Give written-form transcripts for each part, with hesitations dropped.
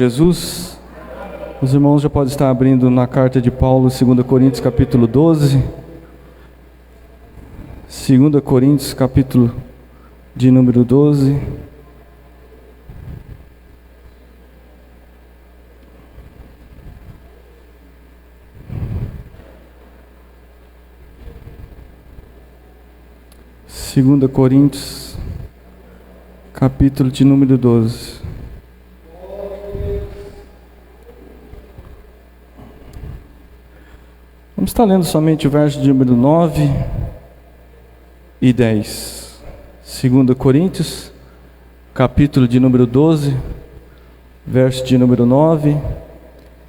Jesus, os irmãos já podem estar abrindo na carta de Paulo, 2 Coríntios capítulo 12, 2 Coríntios capítulo de número 12, Segunda Coríntios, capítulo de número 12. Vamos estar lendo somente o verso de número 9 e 10. 2 Coríntios, capítulo de número 12, verso de número 9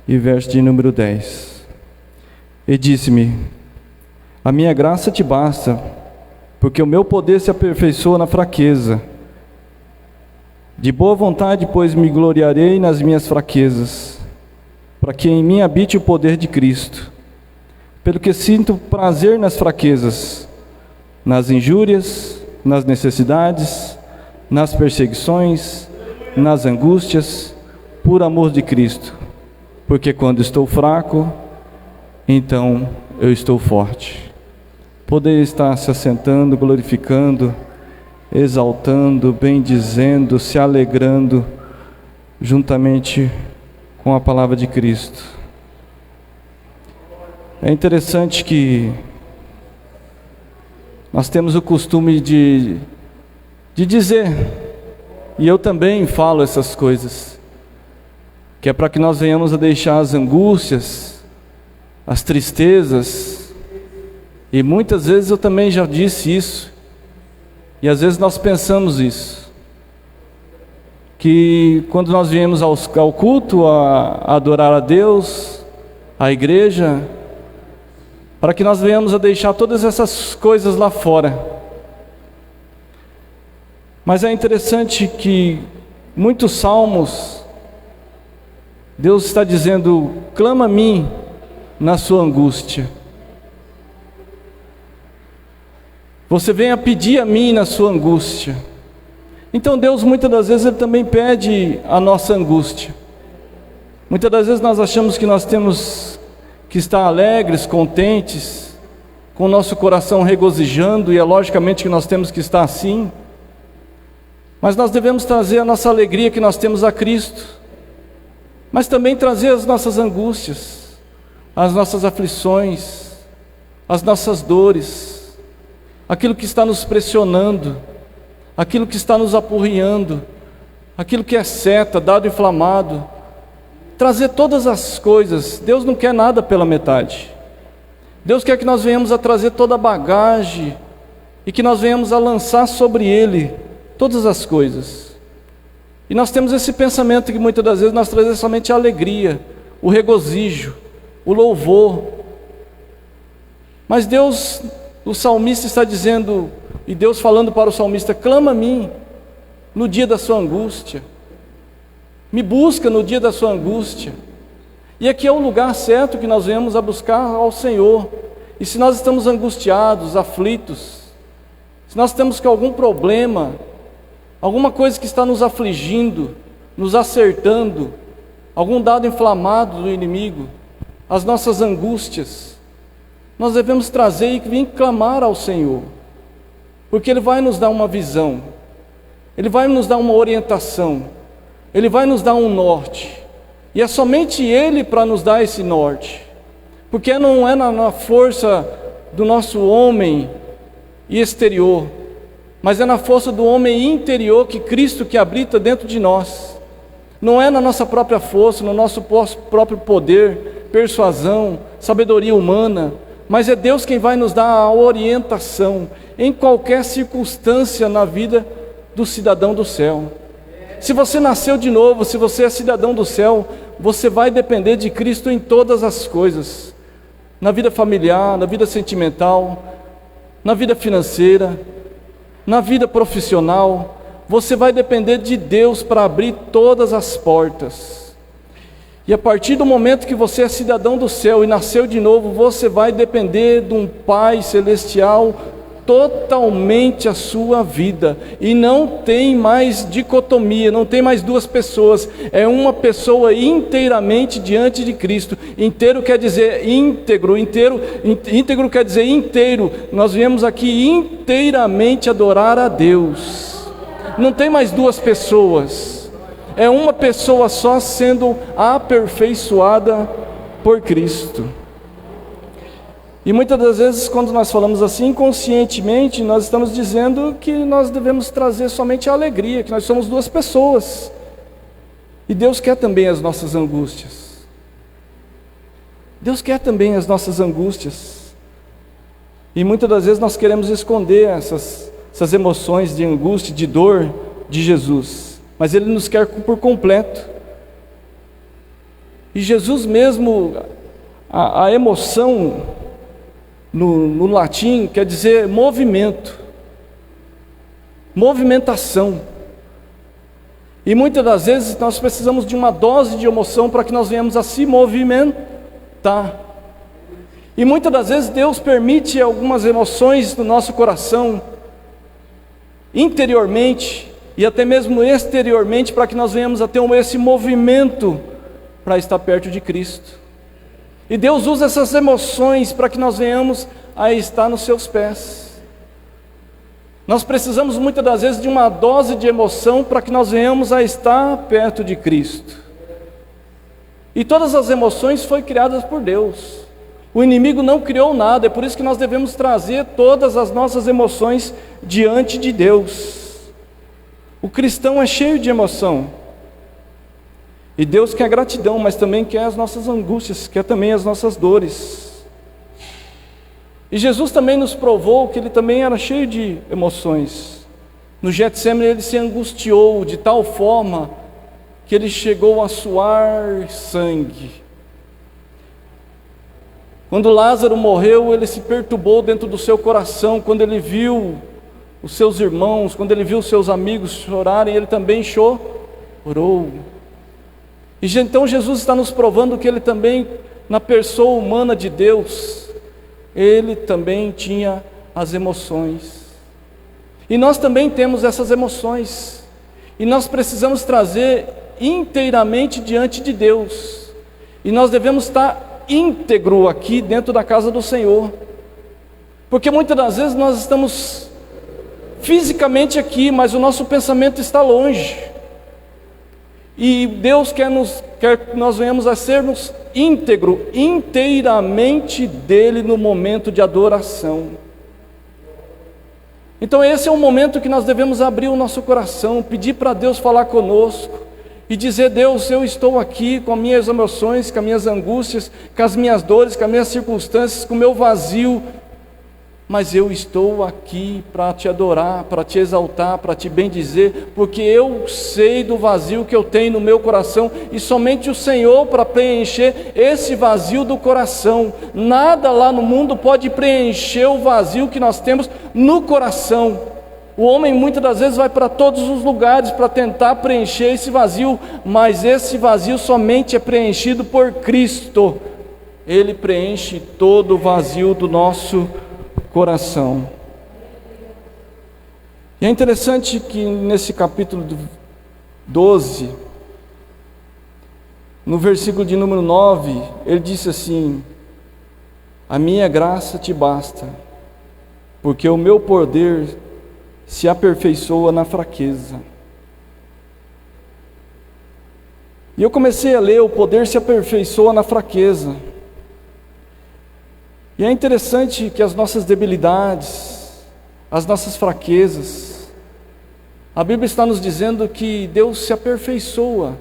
e verso de número 10. E disse-me: a minha graça te basta, porque o meu poder se aperfeiçoa na fraqueza. De boa vontade, pois, me gloriarei nas minhas fraquezas, para que em mim habite o poder de Cristo. Pelo que sinto prazer nas fraquezas, nas injúrias, nas necessidades, nas perseguições, nas angústias, por amor de Cristo. Porque quando estou fraco, então eu estou forte. Poder estar se assentando, glorificando, exaltando, bendizendo, se alegrando, juntamente com a palavra de Cristo. É interessante que nós temos o costume de dizer, e eu também falo essas coisas, que é para que nós venhamos a deixar as angústias, as tristezas, e muitas vezes eu também já disse isso, e às vezes nós pensamos isso, que quando nós viemos ao culto, a adorar a Deus, à igreja, para que nós venhamos a deixar todas essas coisas lá fora. Mas é interessante que muitos salmos, Deus está dizendo: clama a mim na sua angústia. Você venha pedir a mim na sua angústia. Então Deus muitas das vezes Ele também pede a nossa angústia. Muitas das vezes nós achamos que nós temos que estar alegres, contentes, com o nosso coração regozijando, e é logicamente que nós temos que estar assim, mas nós devemos trazer a nossa alegria que nós temos a Cristo, mas também trazer as nossas angústias, as nossas aflições, as nossas dores, aquilo que está nos pressionando, aquilo que está nos apurrinhando, aquilo que é seta, dado inflamado, trazer todas as coisas. Deus não quer nada pela metade. Deus quer que nós venhamos a trazer toda a bagagem e que nós venhamos a lançar sobre Ele todas as coisas. E nós temos esse pensamento que muitas das vezes nós trazemos somente a alegria, o regozijo, o louvor. Mas Deus, o salmista está dizendo, e Deus falando para o salmista: clama a mim no dia da sua angústia. Me busca no dia da sua angústia. E aqui é o lugar certo que nós venhamos a buscar ao Senhor. E se nós estamos angustiados, aflitos, se nós temos que algum problema, alguma coisa que está nos afligindo, nos acertando, algum dado inflamado do inimigo, as nossas angústias, nós devemos trazer e vir clamar ao Senhor, porque Ele vai nos dar uma visão, Ele vai nos dar uma orientação, Ele vai nos dar um norte, e é somente Ele para nos dar esse norte, porque não é na força do nosso homem exterior, mas é na força do homem interior, que Cristo que habita dentro de nós. Não é na nossa própria força, no nosso próprio poder, persuasão, sabedoria humana, mas é Deus quem vai nos dar a orientação em qualquer circunstância na vida do cidadão do céu. Se você nasceu de novo, se você é cidadão do céu, você vai depender de Cristo em todas as coisas, na vida familiar, na vida sentimental, na vida financeira, na vida profissional. Você vai depender de Deus para abrir todas as portas. E a partir do momento que você é cidadão do céu e nasceu de novo, você vai depender de um Pai celestial totalmente a sua vida, e não tem mais dicotomia, não tem mais duas pessoas, é uma pessoa inteiramente diante de Cristo. Inteiro quer dizer íntegro, íntegro quer dizer inteiro. Nós viemos aqui inteiramente adorar a Deus. Não tem mais duas pessoas, é uma pessoa só sendo aperfeiçoada por Cristo. E muitas das vezes, quando nós falamos assim, inconscientemente, nós estamos dizendo que nós devemos trazer somente a alegria, que nós somos duas pessoas. E Deus quer também as nossas angústias. Deus quer também as nossas angústias. E muitas das vezes nós queremos esconder essas emoções de angústia, de dor de Jesus. Mas Ele nos quer por completo. E Jesus mesmo, a emoção no latim quer dizer movimento, movimentação. E muitas das vezes nós precisamos de uma dose de emoção para que nós venhamos a se movimentar. E muitas das vezes Deus permite algumas emoções no nosso coração, interiormente e até mesmo exteriormente, para que nós venhamos a ter esse movimento para estar perto de Cristo. E Deus usa essas emoções para que nós venhamos a estar nos seus pés. Nós precisamos muitas das vezes de uma dose de emoção para que nós venhamos a estar perto de Cristo. E todas as emoções foram criadas por Deus. O inimigo não criou nada, é por isso que nós devemos trazer todas as nossas emoções diante de Deus. O cristão é cheio de emoção. E Deus quer gratidão, mas também quer as nossas angústias, quer também as nossas dores. E Jesus também nos provou que Ele também era cheio de emoções. No Getsemane Ele se angustiou de tal forma que Ele chegou a suar sangue. Quando Lázaro morreu, Ele se perturbou dentro do seu coração. Quando Ele viu os seus irmãos, quando Ele viu os seus amigos chorarem, Ele também chorou. E então Jesus está nos provando que Ele também, na pessoa humana de Deus, Ele também tinha as emoções. E nós também temos essas emoções. E nós precisamos trazer inteiramente diante de Deus. E nós devemos estar íntegro aqui dentro da casa do Senhor. Porque muitas das vezes nós estamos fisicamente aqui, mas o nosso pensamento está longe. E Deus quer que nós venhamos a sermos íntegro, inteiramente dEle no momento de adoração. Então esse é o momento que nós devemos abrir o nosso coração, pedir para Deus falar conosco e dizer: Deus, eu estou aqui com as minhas emoções, com as minhas angústias, com as minhas dores, com as minhas circunstâncias, com o meu vazio, mas eu estou aqui para te adorar, para te exaltar, para te bendizer, porque eu sei do vazio que eu tenho no meu coração, e somente o Senhor para preencher esse vazio do coração. Nada lá no mundo pode preencher o vazio que nós temos no coração. O homem muitas das vezes vai para todos os lugares para tentar preencher esse vazio, mas esse vazio somente é preenchido por Cristo. Ele preenche todo o vazio do nosso coração. E é interessante que nesse capítulo 12, no versículo de número 9, ele disse assim: a minha graça te basta, porque o meu poder se aperfeiçoa na fraqueza. E eu comecei a ler: o poder se aperfeiçoa na fraqueza. E é interessante que as nossas debilidades, as nossas fraquezas, a Bíblia está nos dizendo que Deus se aperfeiçoa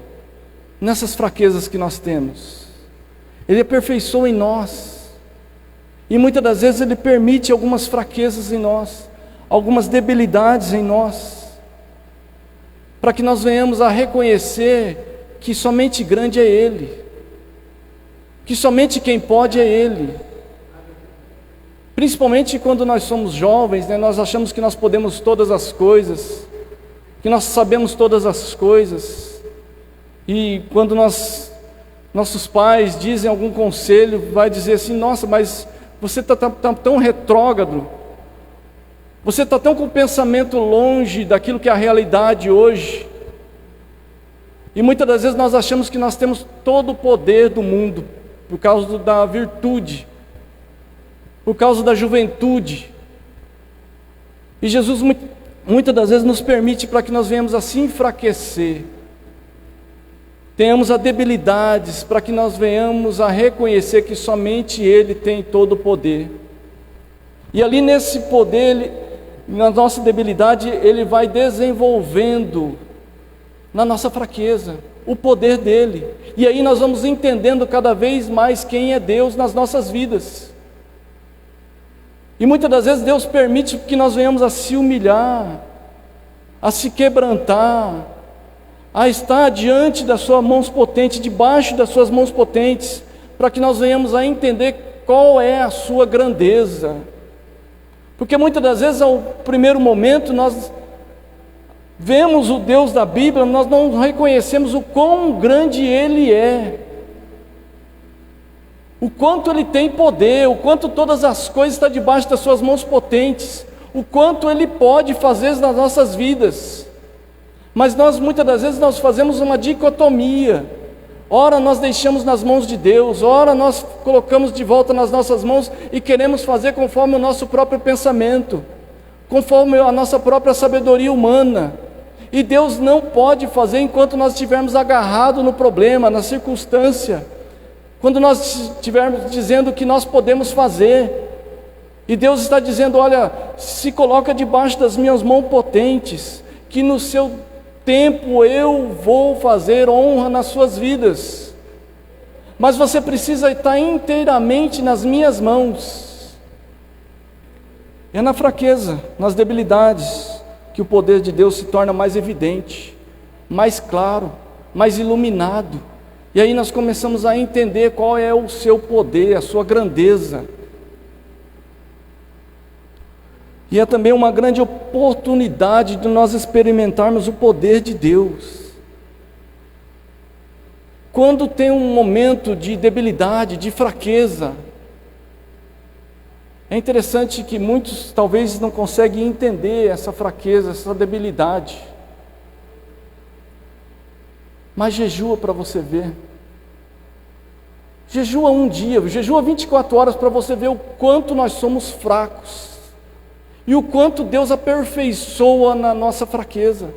nessas fraquezas que nós temos. Ele aperfeiçoa em nós. E muitas das vezes Ele permite algumas fraquezas em nós, algumas debilidades em nós, para que nós venhamos a reconhecer que somente grande é Ele, que somente quem pode é Ele. Principalmente quando nós somos jovens, nós achamos que nós podemos todas as coisas, que nós sabemos todas as coisas. E quando nossos pais dizem algum conselho, vai dizer assim: nossa, mas você está tão retrógrado. Você está tão com o pensamento longe daquilo que é a realidade hoje. E muitas das vezes nós achamos que nós temos todo o poder do mundo, por causa da virtude, por causa da juventude. E Jesus muitas das vezes nos permite para que nós venhamos a se enfraquecer. Tenhamos as debilidades para que nós venhamos a reconhecer que somente Ele tem todo o poder. E ali nesse poder, na nossa debilidade, Ele vai desenvolvendo na nossa fraqueza o poder dEle. E aí nós vamos entendendo cada vez mais quem é Deus nas nossas vidas. E muitas das vezes Deus permite que nós venhamos a se humilhar, a se quebrantar, a estar diante das suas mãos potentes, debaixo das suas mãos potentes, para que nós venhamos a entender qual é a sua grandeza. Porque muitas das vezes, ao primeiro momento, nós vemos o Deus da Bíblia, nós não reconhecemos o quão grande Ele é, o quanto Ele tem poder, o quanto todas as coisas estão debaixo das suas mãos potentes, o quanto Ele pode fazer nas nossas vidas. Mas nós muitas das vezes nós fazemos uma dicotomia. Ora nós deixamos nas mãos de Deus, ora nós colocamos de volta nas nossas mãos e queremos fazer conforme o nosso próprio pensamento, conforme a nossa própria sabedoria humana. E Deus não pode fazer enquanto nós estivermos agarrados no problema, na circunstância, quando nós estivermos dizendo que nós podemos fazer. E Deus está dizendo: olha, se coloca debaixo das minhas mãos potentes, que no seu tempo eu vou fazer honra nas suas vidas, mas você precisa estar inteiramente nas minhas mãos. É na fraqueza, nas debilidades, que o poder de Deus se torna mais evidente, mais claro, mais iluminado, e aí nós começamos a entender qual é o seu poder, a sua grandeza. E é também uma grande oportunidade de nós experimentarmos o poder de Deus. Quando tem um momento de debilidade, de fraqueza, é interessante que muitos talvez não conseguem entender essa fraqueza, essa debilidade. Mas jejua para você ver. Jejua um dia, jejua 24 horas para você ver o quanto nós somos fracos. E o quanto Deus aperfeiçoa na nossa fraqueza.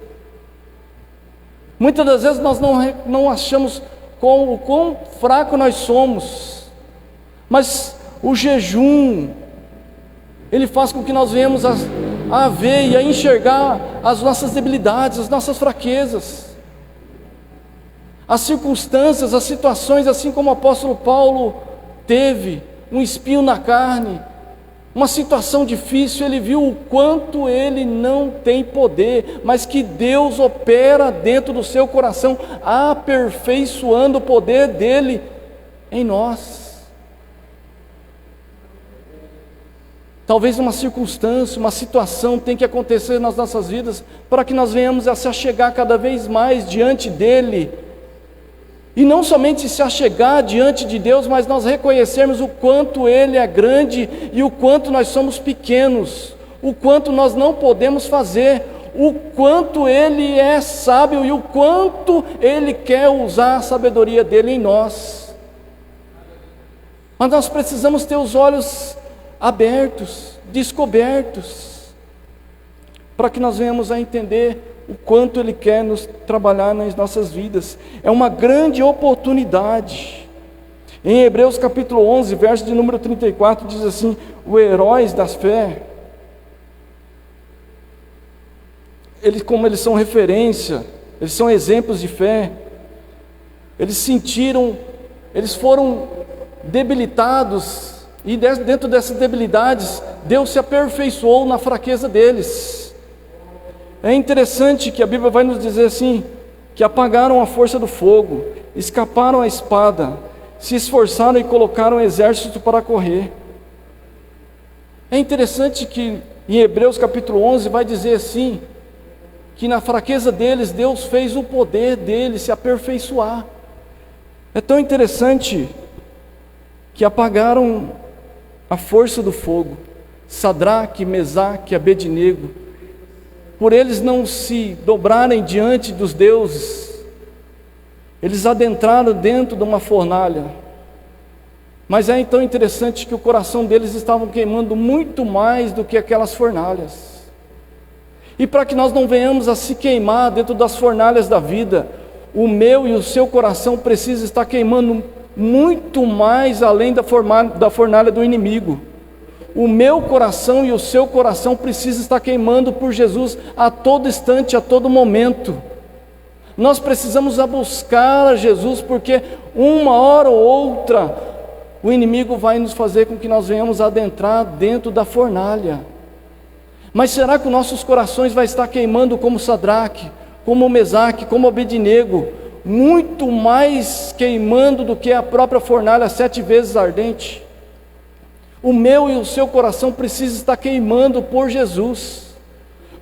Muitas das vezes nós não achamos o quão fraco nós somos. Mas o jejum, ele faz com que nós venhamos a ver e a enxergar as nossas debilidades, as nossas fraquezas. As circunstâncias, as situações, assim como o apóstolo Paulo teve um espinho na carne, uma situação difícil, ele viu o quanto ele não tem poder, mas que Deus opera dentro do seu coração, aperfeiçoando o poder dele em nós. Talvez uma circunstância, uma situação tenha que acontecer nas nossas vidas, para que nós venhamos a se achegar cada vez mais diante dele, e não somente se achegar diante de Deus, mas nós reconhecermos o quanto Ele é grande e o quanto nós somos pequenos, o quanto nós não podemos fazer, o quanto Ele é sábio e o quanto Ele quer usar a sabedoria dEle em nós. Mas nós precisamos ter os olhos abertos, descobertos, para que nós venhamos a entender o quanto Ele quer nos trabalhar nas nossas vidas. É uma grande oportunidade. Em Hebreus capítulo 11, verso de número 34, diz assim: os heróis da fé, como eles são referência, eles são exemplos de fé, eles foram debilitados, e dentro dessas debilidades, Deus se aperfeiçoou na fraqueza deles. É interessante que a Bíblia vai nos dizer assim, que apagaram a força do fogo, escaparam à espada, se esforçaram e colocaram o exército para correr. É interessante que em Hebreus capítulo 11 vai dizer assim, que na fraqueza deles, Deus fez o poder deles se aperfeiçoar. É tão interessante que apagaram a força do fogo, Sadraque, Mesaque, Abednego, por eles não se dobrarem diante dos deuses, eles adentraram dentro de uma fornalha. Mas é então interessante que o coração deles estava queimando muito mais do que aquelas fornalhas. E para que nós não venhamos a se queimar dentro das fornalhas da vida, o meu e o seu coração precisa estar queimando muito mais além da fornalha do inimigo. O meu coração e o seu coração precisa estar queimando por Jesus a todo instante, a todo momento. Nós precisamos buscar a Jesus, porque uma hora ou outra o inimigo vai nos fazer com que nós venhamos adentrar dentro da fornalha. Mas será que os nossos corações vai estar queimando como Sadraque, como Mesaque, como Abednego, muito mais queimando do que a própria fornalha 7 vezes ardente? O meu e o seu coração precisa estar queimando por Jesus,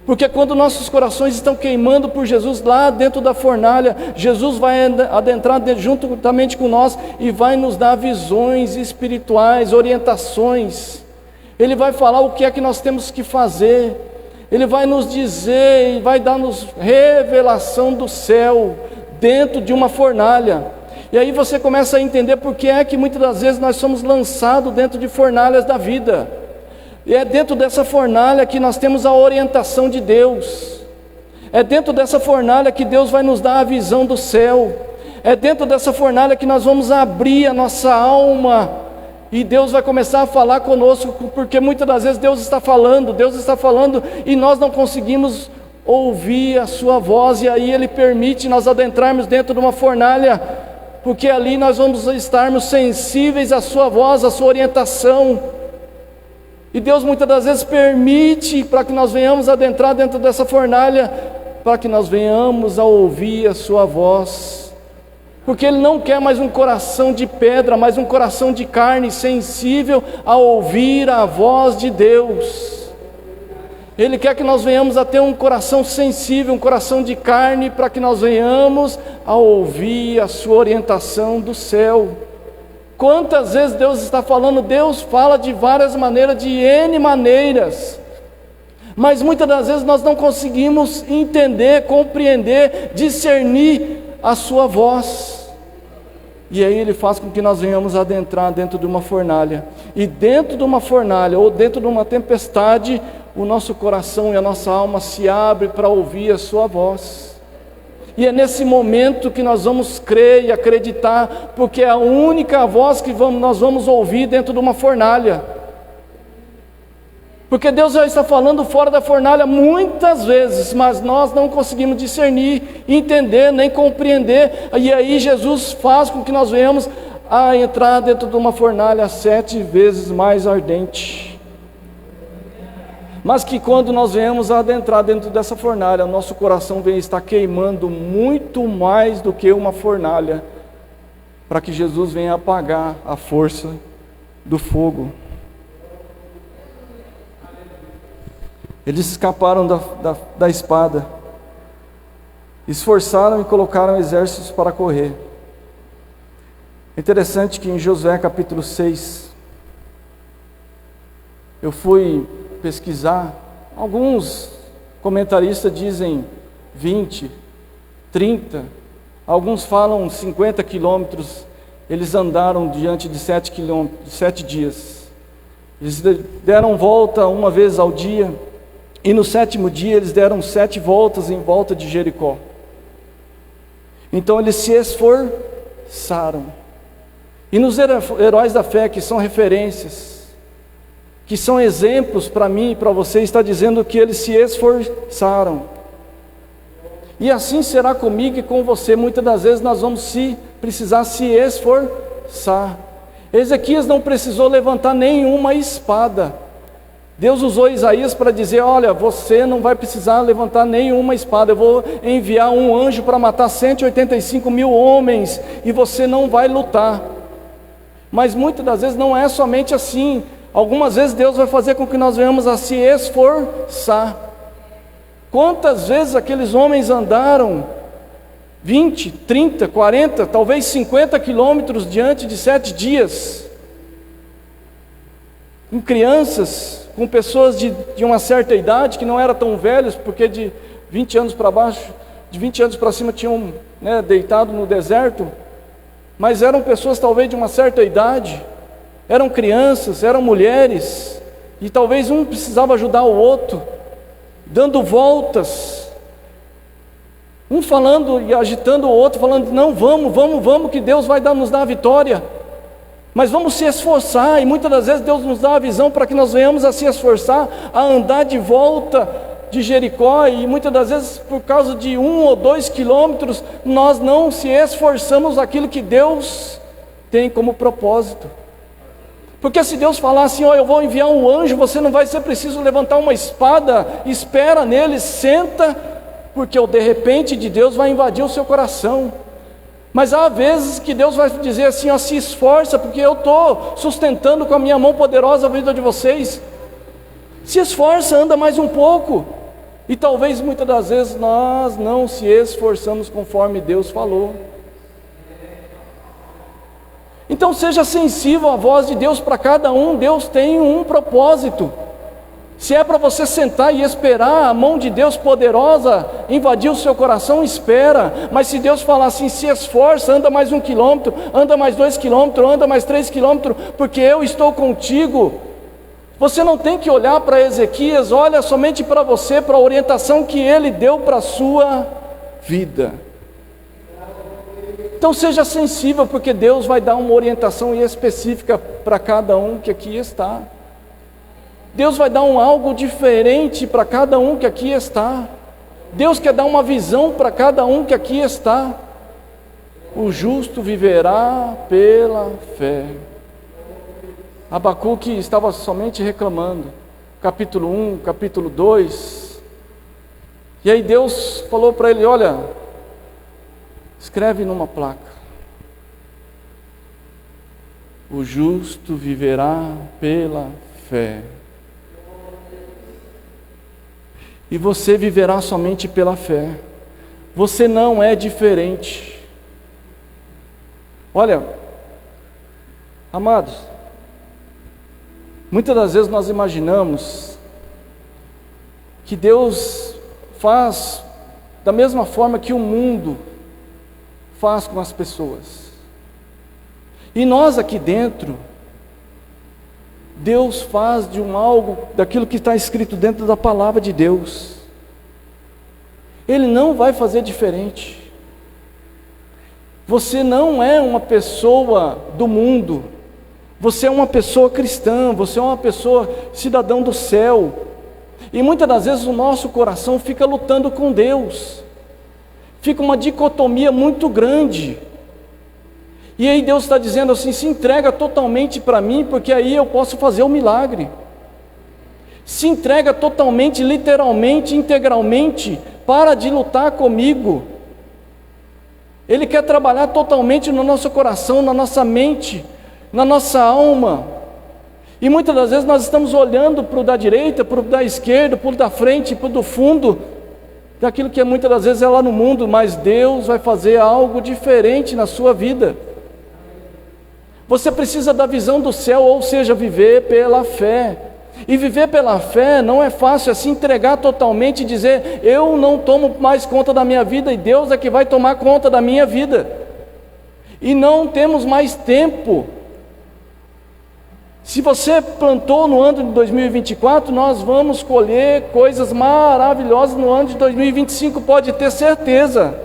porque quando nossos corações estão queimando por Jesus lá dentro da fornalha, Jesus vai adentrar juntamente com nós e vai nos dar visões espirituais, orientações. Ele vai falar o que é que nós temos que fazer, Ele vai nos dizer e vai dar-nos revelação do céu dentro de uma fornalha. E aí você começa a entender por que é que muitas das vezes nós somos lançados dentro de fornalhas da vida. E é dentro dessa fornalha que nós temos a orientação de Deus. É dentro dessa fornalha que Deus vai nos dar a visão do céu. É dentro dessa fornalha que nós vamos abrir a nossa alma e Deus vai começar a falar conosco, porque muitas das vezes Deus está falando e nós não conseguimos ouvir a sua voz, e aí Ele permite nós adentrarmos dentro de uma fornalha, porque ali nós vamos estarmos sensíveis à sua voz, à sua orientação. E Deus muitas das vezes permite para que nós venhamos adentrar dentro dessa fornalha, para que nós venhamos a ouvir a sua voz, porque Ele não quer mais um coração de pedra, mas um coração de carne, sensível a ouvir a voz de Deus. Ele quer que nós venhamos a ter um coração sensível, um coração de carne, para que nós venhamos a ouvir a sua orientação do céu. Quantas vezes Deus está falando? Deus fala de várias maneiras, de N maneiras, mas muitas das vezes nós não conseguimos entender, compreender, discernir a sua voz. E aí Ele faz com que nós venhamos adentrar dentro de uma fornalha, e dentro de uma fornalha, ou dentro de uma tempestade, o nosso coração e a nossa alma se abrem para ouvir a sua voz. E é nesse momento que nós vamos crer e acreditar, porque é a única voz que nós vamos ouvir dentro de uma fornalha. Porque Deus já está falando fora da fornalha muitas vezes, mas nós não conseguimos discernir, entender, nem compreender. E aí Jesus faz com que nós venhamos a entrar dentro de uma fornalha 7 vezes mais ardente. Mas que quando nós venhamos a adentrar dentro dessa fornalha, o nosso coração vem estar queimando muito mais do que uma fornalha, para que Jesus venha apagar a força do fogo. Eles escaparam da espada, esforçaram e colocaram exércitos para correr. É interessante que em Josué capítulo 6, eu fui pesquisar, alguns comentaristas dizem 20, 30, alguns falam 50 quilômetros, eles andaram diante de 7 dias, eles deram volta uma vez ao dia, e no 7º dia eles deram 7 voltas em volta de Jericó. Então eles se esforçaram, e nos heróis da fé, que são referências, que são exemplos para mim e para você, está dizendo que eles se esforçaram. E assim será comigo e com você. Muitas das vezes nós vamos precisar se esforçar. Ezequias não precisou levantar nenhuma espada. Deus usou Isaías para dizer: olha, você não vai precisar levantar nenhuma espada, eu vou enviar um anjo para matar 185 mil homens, e você não vai lutar. Mas muitas das vezes não é somente assim. Algumas vezes Deus vai fazer com que nós venhamos a se esforçar. Quantas vezes aqueles homens andaram 20, 30, 40, talvez 50 quilômetros diante de 7 dias? com crianças, com pessoas de uma certa idade, que não eram tão velhos, porque de 20 anos para baixo, de 20 anos para cima tinham, né, deitado no deserto, mas eram pessoas talvez de uma certa idade, eram crianças, eram mulheres, e talvez um precisava ajudar o outro, dando voltas, um falando e agitando o outro, falando, não, vamos, que Deus vai nos dar a vitória, mas vamos se esforçar, e muitas das vezes Deus nos dá a visão para que nós venhamos a se esforçar, a andar de volta de Jericó, e muitas das vezes por causa de 1 ou 2 quilômetros, nós não se esforçamos aquilo que Deus tem como propósito. Porque se Deus falar assim, ó, eu vou enviar um anjo, você não vai ser preciso levantar uma espada, espera nele, senta, porque o de repente de Deus vai invadir o seu coração. Mas há vezes que Deus vai dizer assim, ó, se esforça, porque eu estou sustentando com a minha mão poderosa a vida de vocês. Se esforça, anda mais um pouco. E talvez muitas das vezes nós não se esforçamos conforme Deus falou. Então seja sensível à voz de Deus para cada um. Deus tem um propósito. Se é para você sentar e esperar a mão de Deus poderosa invadir o seu coração, espera. Mas se Deus falar assim, se esforça, anda mais 1 quilômetro, anda mais 2 quilômetros, anda mais 3 quilômetros, porque eu estou contigo. Você não tem que olhar para Ezequias, olha somente para você, para a orientação que ele deu para a sua vida. Então seja sensível, porque Deus vai dar uma orientação específica para cada um que aqui está. Deus vai dar algo diferente para cada um que aqui está. Deus quer dar uma visão para cada um que aqui está. O justo viverá pela fé. Abacuque estava somente reclamando, capítulo 1, capítulo 2, e aí Deus falou para ele, olha, escreve numa placa, o justo viverá pela fé, e você viverá somente pela fé, você não é diferente. Olha, amados, muitas das vezes nós imaginamos que Deus faz da mesma forma que o mundo faz com as pessoas. E nós aqui dentro, Deus faz de algo daquilo que está escrito dentro da palavra de Deus. Ele não vai fazer diferente. Você não é uma pessoa do mundo. Você é uma pessoa cristã, você é uma pessoa cidadão do céu. E muitas das vezes o nosso coração fica lutando com Deus. Fica uma dicotomia muito grande. E aí Deus está dizendo assim, se entrega totalmente para mim, porque aí eu posso fazer o milagre. Se entrega totalmente, literalmente, integralmente, para de lutar comigo. Ele quer trabalhar totalmente no nosso coração, na nossa mente, na nossa alma. E muitas das vezes nós estamos olhando para o da direita, para o da esquerda, para o da frente, para o do fundo, daquilo que muitas das vezes é lá no mundo, mas Deus vai fazer algo diferente na sua vida. Você precisa da visão do céu, ou seja, viver pela fé. E viver pela fé não é fácil, é se entregar totalmente e dizer, eu não tomo mais conta da minha vida, e Deus é que vai tomar conta da minha vida. E não temos mais tempo. Se você plantou no ano de 2024, nós vamos colher coisas maravilhosas no ano de 2025, pode ter certeza.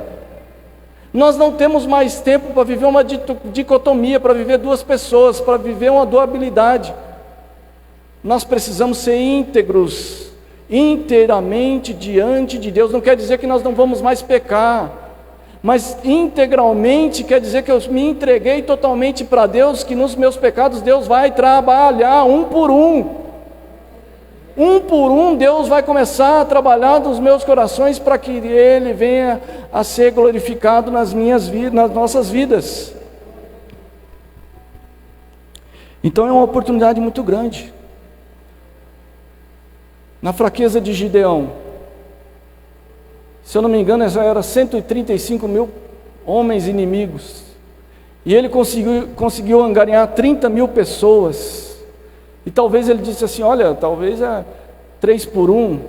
Nós não temos mais tempo para viver uma dicotomia, para viver duas pessoas, para viver uma dualidade. Nós precisamos ser íntegros, inteiramente diante de Deus. Não quer dizer que nós não vamos mais pecar, mas integralmente quer dizer que eu me entreguei totalmente para Deus, que nos meus pecados Deus vai trabalhar um por um. Um por um Deus vai começar a trabalhar nos meus corações para que Ele venha a ser glorificado nas nossas vidas. Então é uma oportunidade muito grande. Na fraqueza de Gideão, se eu não me engano, já era 135 mil homens inimigos, e ele conseguiu angariar 30 mil pessoas, E talvez ele disse assim, olha, talvez é 3 por 1,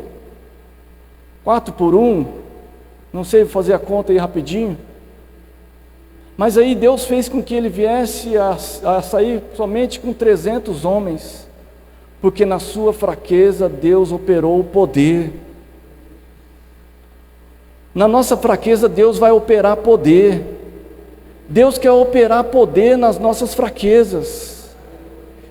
4 por 1, não sei fazer a conta aí rapidinho. Mas aí Deus fez com que ele viesse a sair somente com 300 homens, porque na sua fraqueza Deus operou o poder. Na nossa fraqueza Deus vai operar poder. Deus quer operar poder nas nossas fraquezas.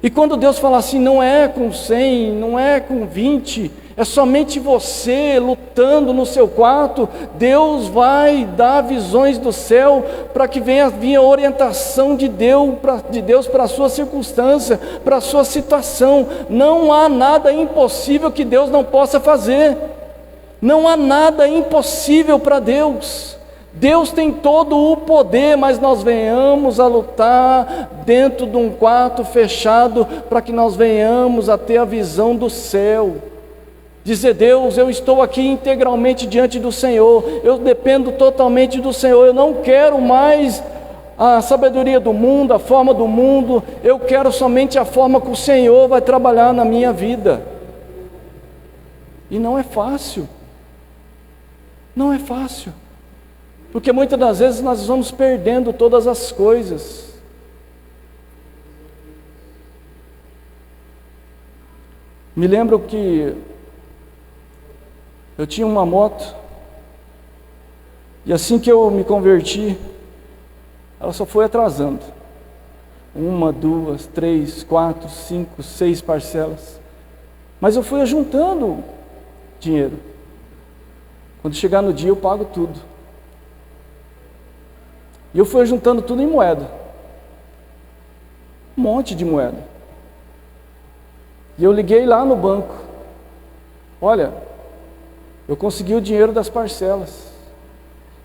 E quando Deus fala assim, não é com 100, não é com 20, é somente você lutando no seu quarto, Deus vai dar visões do céu para que venha vir a orientação de Deus para a sua circunstância, para a sua situação. Não há nada impossível que Deus não possa fazer. Não há nada impossível para Deus. Deus tem todo o poder, mas nós venhamos a lutar dentro de um quarto fechado para que nós venhamos a ter a visão do céu. Dizer, Deus, eu estou aqui integralmente diante do Senhor, eu dependo totalmente do Senhor, eu não quero mais a sabedoria do mundo, a forma do mundo, eu quero somente a forma que o Senhor vai trabalhar na minha vida. E não é fácil, não é fácil, porque muitas das vezes nós vamos perdendo todas as coisas. Me lembro que eu tinha uma moto, e assim que eu me converti, ela só foi atrasando. 1, 2, 3, 4, 5, 6 parcelas. Mas eu fui juntando dinheiro. Quando chegar no dia eu pago tudo. E eu fui juntando tudo em moeda. Um monte de moeda. E eu liguei lá no banco. Olha, eu consegui o dinheiro das parcelas.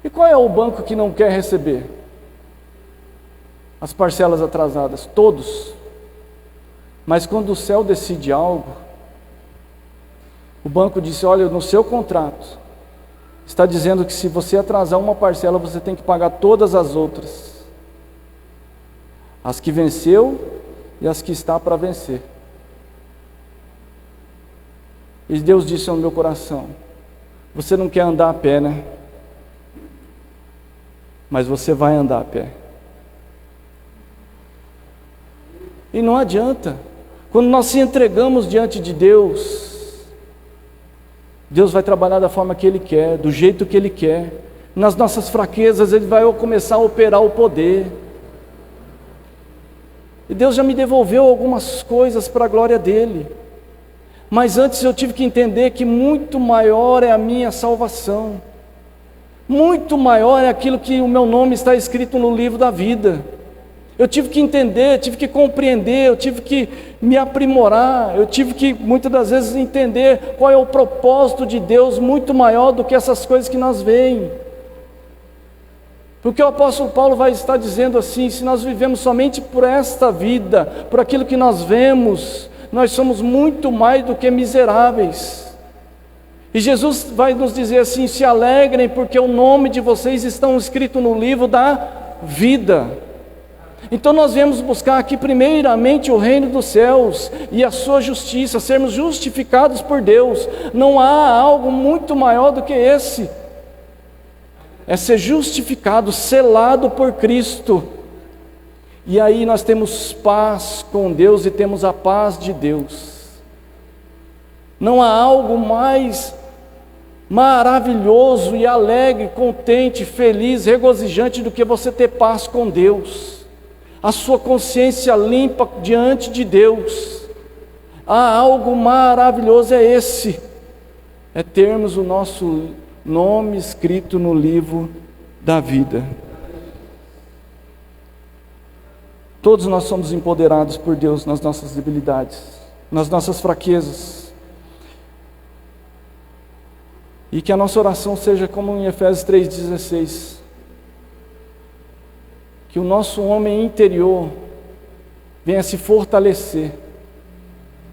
E qual é o banco que não quer receber as parcelas atrasadas? Todos. Mas quando o céu decide algo, o banco disse, olha, no seu contrato está dizendo que se você atrasar uma parcela, você tem que pagar todas as outras. As que venceu e as que está para vencer. E Deus disse ao meu coração, você não quer andar a pé, né? Mas você vai andar a pé. E não adianta. Quando nós se entregamos diante de Deus, Deus vai trabalhar da forma que Ele quer, do jeito que Ele quer. Nas nossas fraquezas Ele vai começar a operar o poder. E Deus já me devolveu algumas coisas para a glória dEle. Mas antes eu tive que entender que muito maior é a minha salvação. Muito maior é aquilo que o meu nome está escrito no livro da vida. Eu tive que entender, tive que compreender, eu tive que me aprimorar, eu tive que muitas das vezes entender qual é o propósito de Deus muito maior do que essas coisas que nós veem. Porque o apóstolo Paulo vai estar dizendo assim, se nós vivemos somente por esta vida, por aquilo que nós vemos, nós somos muito mais do que miseráveis. E Jesus vai nos dizer assim, se alegrem porque o nome de vocês estão escrito no livro da vida. Então nós viemos buscar aqui primeiramente o reino dos céus e a sua justiça, sermos justificados por Deus. Não há algo muito maior do que esse. É ser justificado, selado por Cristo. E aí nós temos paz com Deus e temos a paz de Deus. Não há algo mais maravilhoso e alegre, contente, feliz, regozijante do que você ter paz com Deus. A sua consciência limpa diante de Deus. Há algo maravilhoso, é esse. É termos o nosso nome escrito no livro da vida. Todos nós somos empoderados por Deus nas nossas debilidades, nas nossas fraquezas. E que a nossa oração seja como em Efésios 3,16. Que o nosso homem interior venha se fortalecer.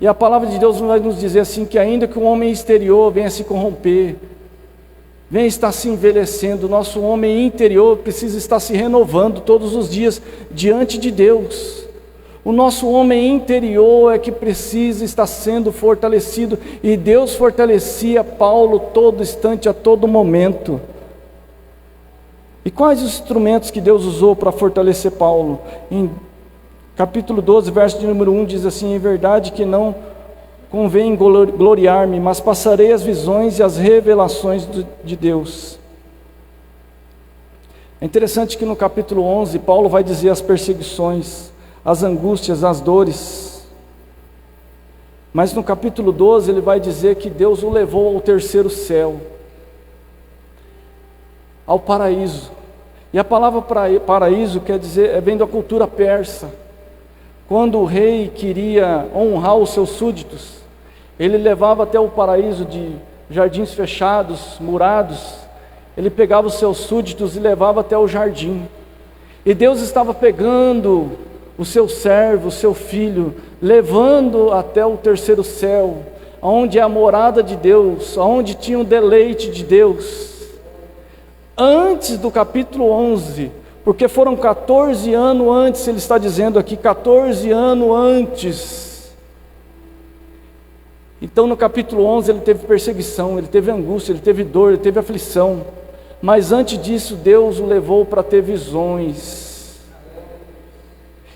E a palavra de Deus vai nos dizer assim, que ainda que o homem exterior venha se corromper, venha estar se envelhecendo, o nosso homem interior precisa estar se renovando todos os dias diante de Deus. O nosso homem interior é que precisa estar sendo fortalecido, e Deus fortalecia Paulo todo instante, a todo momento. E quais os instrumentos que Deus usou para fortalecer Paulo? Em capítulo 12, verso de número 1, diz assim: em verdade que não convém gloriar-me, mas passarei as visões e as revelações de Deus. É interessante que no capítulo 11, Paulo vai dizer as perseguições, as angústias, as dores. Mas no capítulo 12 ele vai dizer que Deus o levou ao terceiro céu, ao paraíso. E a palavra paraíso quer dizer, vem da cultura persa. Quando o rei queria honrar os seus súditos, ele levava até o paraíso de jardins fechados, murados. Ele pegava os seus súditos e levava até o jardim. E Deus estava pegando o seu servo, o seu filho, levando até o terceiro céu, onde é a morada de Deus, onde tinha o deleite de Deus. Antes do capítulo 11, porque foram 14 anos antes, ele está dizendo aqui, 14 anos antes. Então no capítulo 11 ele teve perseguição, ele teve angústia, ele teve dor, ele teve aflição. Mas antes disso Deus o levou para ter visões.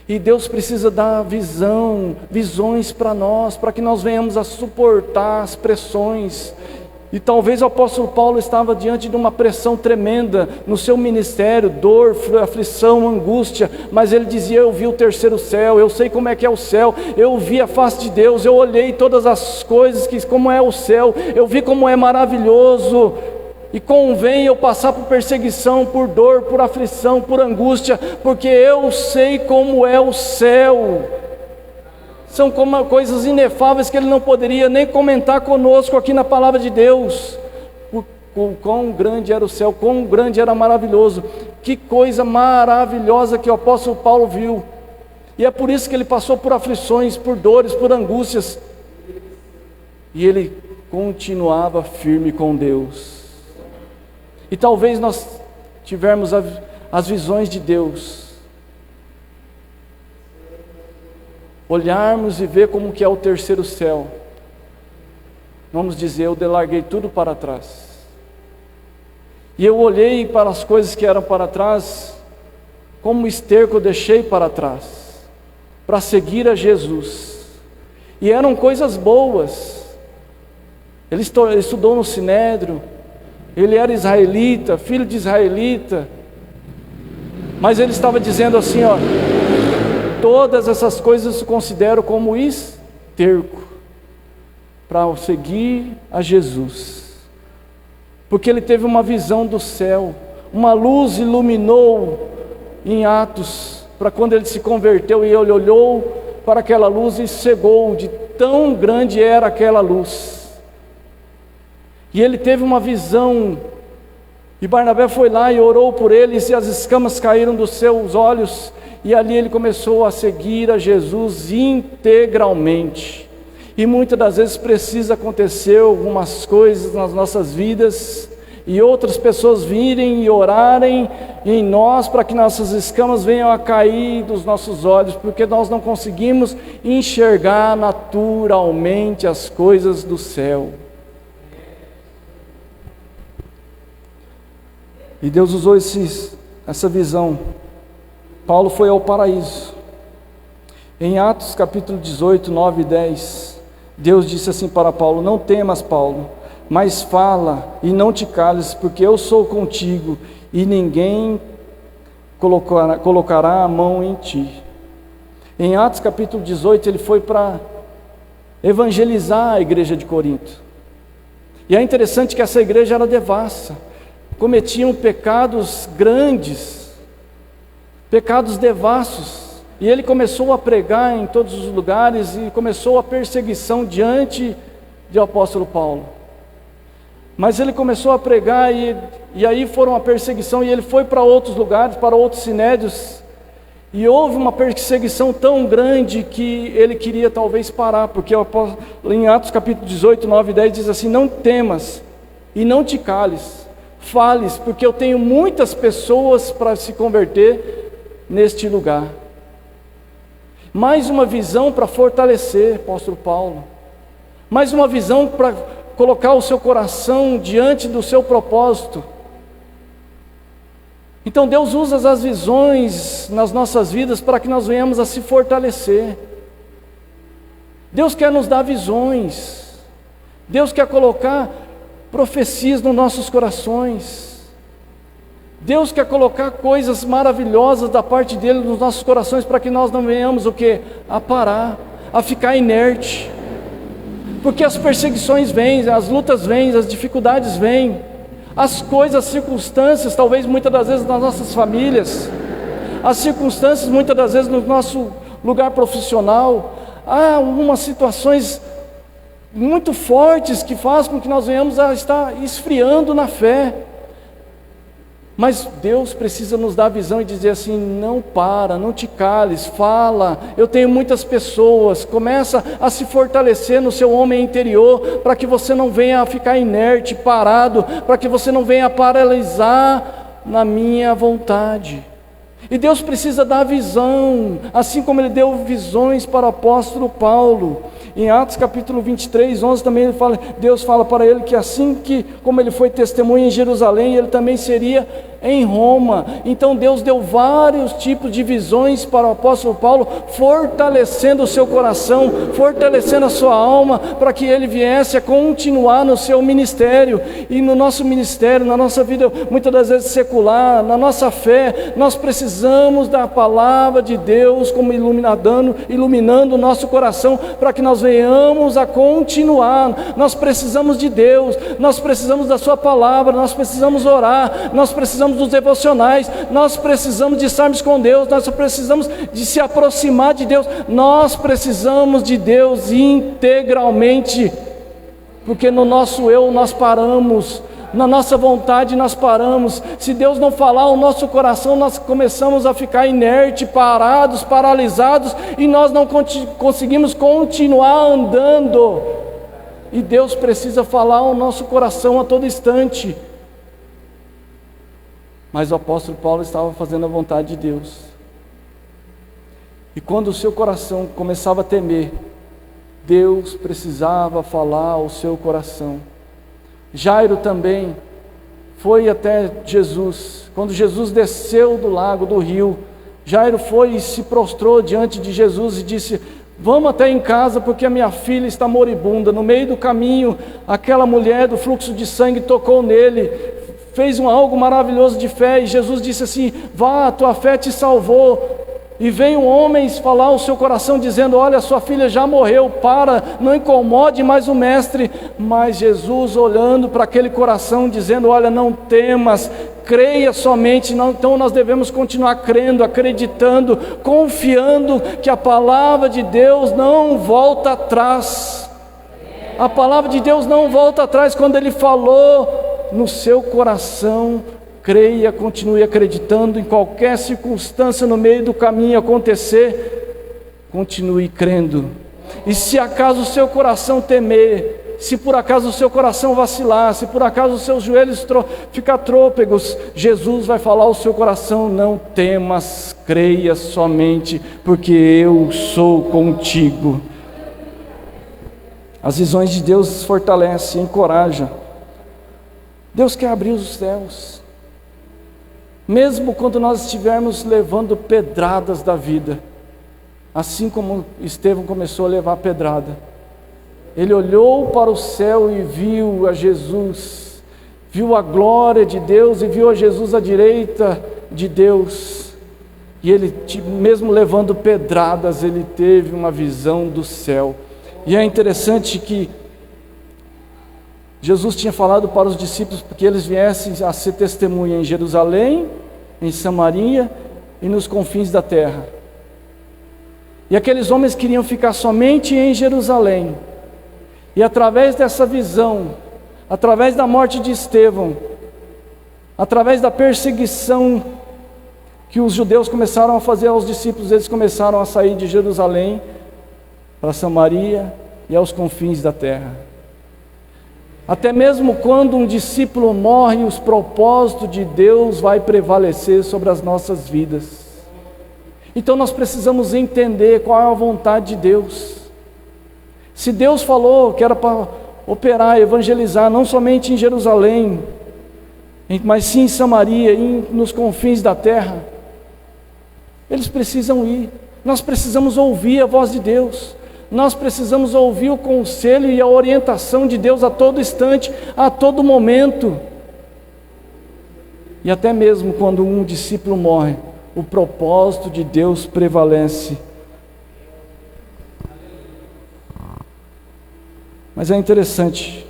E Deus precisa dar visões para nós, para que nós venhamos a suportar as pressões. E talvez o apóstolo Paulo estava diante de uma pressão tremenda no seu ministério, dor, aflição, angústia, mas ele dizia: eu vi o terceiro céu, eu sei como é que é o céu, eu vi a face de Deus, eu olhei todas as coisas, como é o céu, eu vi como é maravilhoso, e convém eu passar por perseguição, por dor, por aflição, por angústia, porque eu sei como é o céu. São como coisas inefáveis que ele não poderia nem comentar conosco aqui na palavra de Deus. O quão grande era o céu, quão grande era maravilhoso. Que coisa maravilhosa que o apóstolo Paulo viu. E é por isso que ele passou por aflições, por dores, por angústias. E ele continuava firme com Deus. E talvez nós tivermos as visões de Deus, olharmos e ver como que é o terceiro céu, vamos dizer: eu larguei tudo para trás. E eu olhei para as coisas que eram para trás, como esterco eu deixei para trás, para seguir a Jesus. E eram coisas boas. Ele estudou no Sinédrio, ele era israelita, filho de israelita, mas ele estava dizendo assim, ó: todas essas coisas eu considero como esterco para seguir a Jesus, porque ele teve uma visão do céu, uma luz iluminou em Atos, para quando ele se converteu, e ele olhou para aquela luz e cegou, de tão grande era aquela luz. E ele teve uma visão, e Barnabé foi lá e orou por eles, e as escamas caíram dos seus olhos, e ali ele começou a seguir a Jesus integralmente. E muitas das vezes precisa acontecer algumas coisas nas nossas vidas, e outras pessoas virem e orarem em nós, para que nossas escamas venham a cair dos nossos olhos, porque nós não conseguimos enxergar naturalmente as coisas do céu. E Deus usou essa visão. Paulo foi ao paraíso. Em Atos capítulo 18, 9 e 10, Deus disse assim para Paulo: não temas, Paulo, mas fala e não te cales, porque eu sou contigo, e ninguém colocará a mão em ti. Em Atos capítulo 18, ele foi para evangelizar a igreja de Corinto. E é interessante que essa igreja era devassa, cometiam pecados grandes, pecados devassos, e ele começou a pregar em todos os lugares, e começou a perseguição diante do apóstolo Paulo. Mas ele começou a pregar, e aí foram a perseguição, e ele foi para outros lugares, para outros sinédrios, e houve uma perseguição tão grande que ele queria talvez parar, porque em Atos capítulo 18, 9 e 10 diz assim: não temas e não te cales, fales, porque eu tenho muitas pessoas para se converter neste lugar. Mais uma visão para fortalecer, apóstolo Paulo. Mais uma visão para colocar o seu coração diante do seu propósito. Então Deus usa as visões nas nossas vidas para que nós venhamos a se fortalecer. Deus quer nos dar visões. Deus quer colocar profecias nos nossos corações. Deus quer colocar coisas maravilhosas da parte dele nos nossos corações para que nós não venhamos o quê? A parar, a ficar inerte. Porque as perseguições vêm, as lutas vêm, as dificuldades vêm, as coisas, as circunstâncias, talvez muitas das vezes nas nossas famílias, as circunstâncias muitas das vezes no nosso lugar profissional, há algumas situações muito fortes que fazem com que nós venhamos a estar esfriando na fé. Mas Deus precisa nos dar visão e dizer assim: não para, não te cales, fala. Eu tenho muitas pessoas. Começa a se fortalecer no seu homem interior, para que você não venha a ficar inerte, parado, para que você não venha a paralisar na minha vontade. E Deus precisa dar visão, assim como Ele deu visões para o apóstolo Paulo. Em Atos capítulo 23, 11 também Deus fala para ele que assim como ele foi testemunha em Jerusalém, ele também seria em Roma. Então Deus deu vários tipos de visões para o apóstolo Paulo, fortalecendo o seu coração, fortalecendo a sua alma, para que ele viesse a continuar no seu ministério. E no nosso ministério, na nossa vida muitas das vezes secular, na nossa fé, nós precisamos da palavra de Deus como iluminando o nosso coração, para que nós venhamos a continuar. Nós precisamos de Deus, nós precisamos da sua palavra, nós precisamos orar, nós precisamos dos devocionais, nós precisamos de estarmos com Deus, nós precisamos de se aproximar de Deus, nós precisamos de Deus integralmente, porque no nosso eu nós paramos, na nossa vontade nós paramos. Se Deus não falar o nosso coração, nós começamos a ficar inerte, parados, paralisados, e nós não conseguimos continuar andando. E Deus precisa falar o nosso coração a todo instante. Mas o apóstolo Paulo estava fazendo a vontade de Deus. E quando o seu coração começava a temer, Deus precisava falar ao seu coração. Jairo também foi até Jesus. Quando Jesus desceu do lago, do rio, Jairo foi e se prostrou diante de Jesus e disse: vamos até em casa, porque a minha filha está moribunda. No meio do caminho, aquela mulher do fluxo de sangue tocou nele, fez algo maravilhoso de fé, e Jesus disse assim: vá, a tua fé te salvou. E veio homens falar ao seu coração dizendo: olha, sua filha já morreu, para, não incomode mais o mestre. Mas Jesus olhando para aquele coração dizendo: olha, não temas, creia somente. Então nós devemos continuar crendo, acreditando, confiando que a palavra de Deus não volta atrás. A palavra de Deus não volta atrás. Quando Ele falou no seu coração, creia, continue acreditando. Em qualquer circunstância no meio do caminho acontecer, continue crendo. E se acaso o seu coração temer, se por acaso o seu coração vacilar, se por acaso os seus joelhos ficar trôpegos, Jesus vai falar ao seu coração: não temas, creia somente, porque eu sou contigo. As visões de Deus fortalecem, encorajam. Deus quer abrir os céus. Mesmo quando nós estivermos levando pedradas da vida, assim como Estevão começou a levar pedrada, ele olhou para o céu e viu a Jesus, viu a glória de Deus e viu a Jesus à direita de Deus, e ele, mesmo levando pedradas, ele teve uma visão do céu. E é interessante que Jesus tinha falado para os discípulos que eles viessem a ser testemunha em Jerusalém, em Samaria e nos confins da terra. E aqueles homens queriam ficar somente em Jerusalém. E através dessa visão, através da morte de Estevão, através da perseguição que os judeus começaram a fazer aos discípulos, eles começaram a sair de Jerusalém para Samaria e aos confins da terra. Até mesmo quando um discípulo morre, os propósitos de Deus vai prevalecer sobre as nossas vidas. Então nós precisamos entender qual é a vontade de Deus. Se Deus falou que era para operar, evangelizar, não somente em Jerusalém, mas sim em Samaria, nos confins da terra, eles precisam ir. Nós precisamos ouvir a voz de Deus. Nós precisamos ouvir o conselho e a orientação de Deus a todo instante, a todo momento. E até mesmo quando um discípulo morre, o propósito de Deus prevalece. Mas é interessante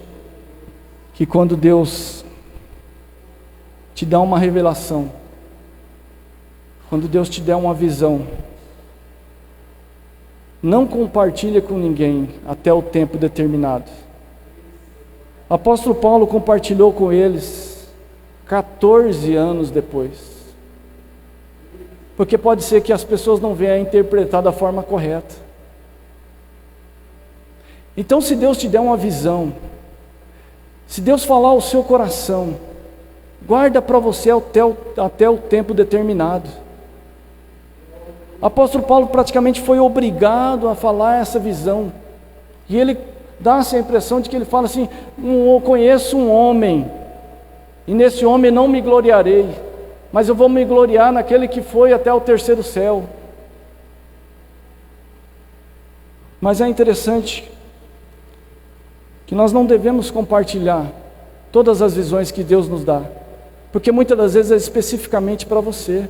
que quando Deus te dá uma revelação, quando Deus te der uma visão, não compartilha com ninguém até o tempo determinado. O apóstolo Paulo compartilhou com eles 14 anos depois, porque pode ser que as pessoas não venham a interpretar da forma correta. Então, se Deus te der uma visão, se Deus falar ao seu coração, guarda para você até o tempo determinado. O apóstolo Paulo praticamente foi obrigado a falar essa visão, e ele dá-se a impressão de que ele fala assim: eu conheço um homem, e nesse homem não me gloriarei, mas eu vou me gloriar naquele que foi até o terceiro céu. Mas é interessante que nós não devemos compartilhar todas as visões que Deus nos dá, porque muitas das vezes é especificamente para você.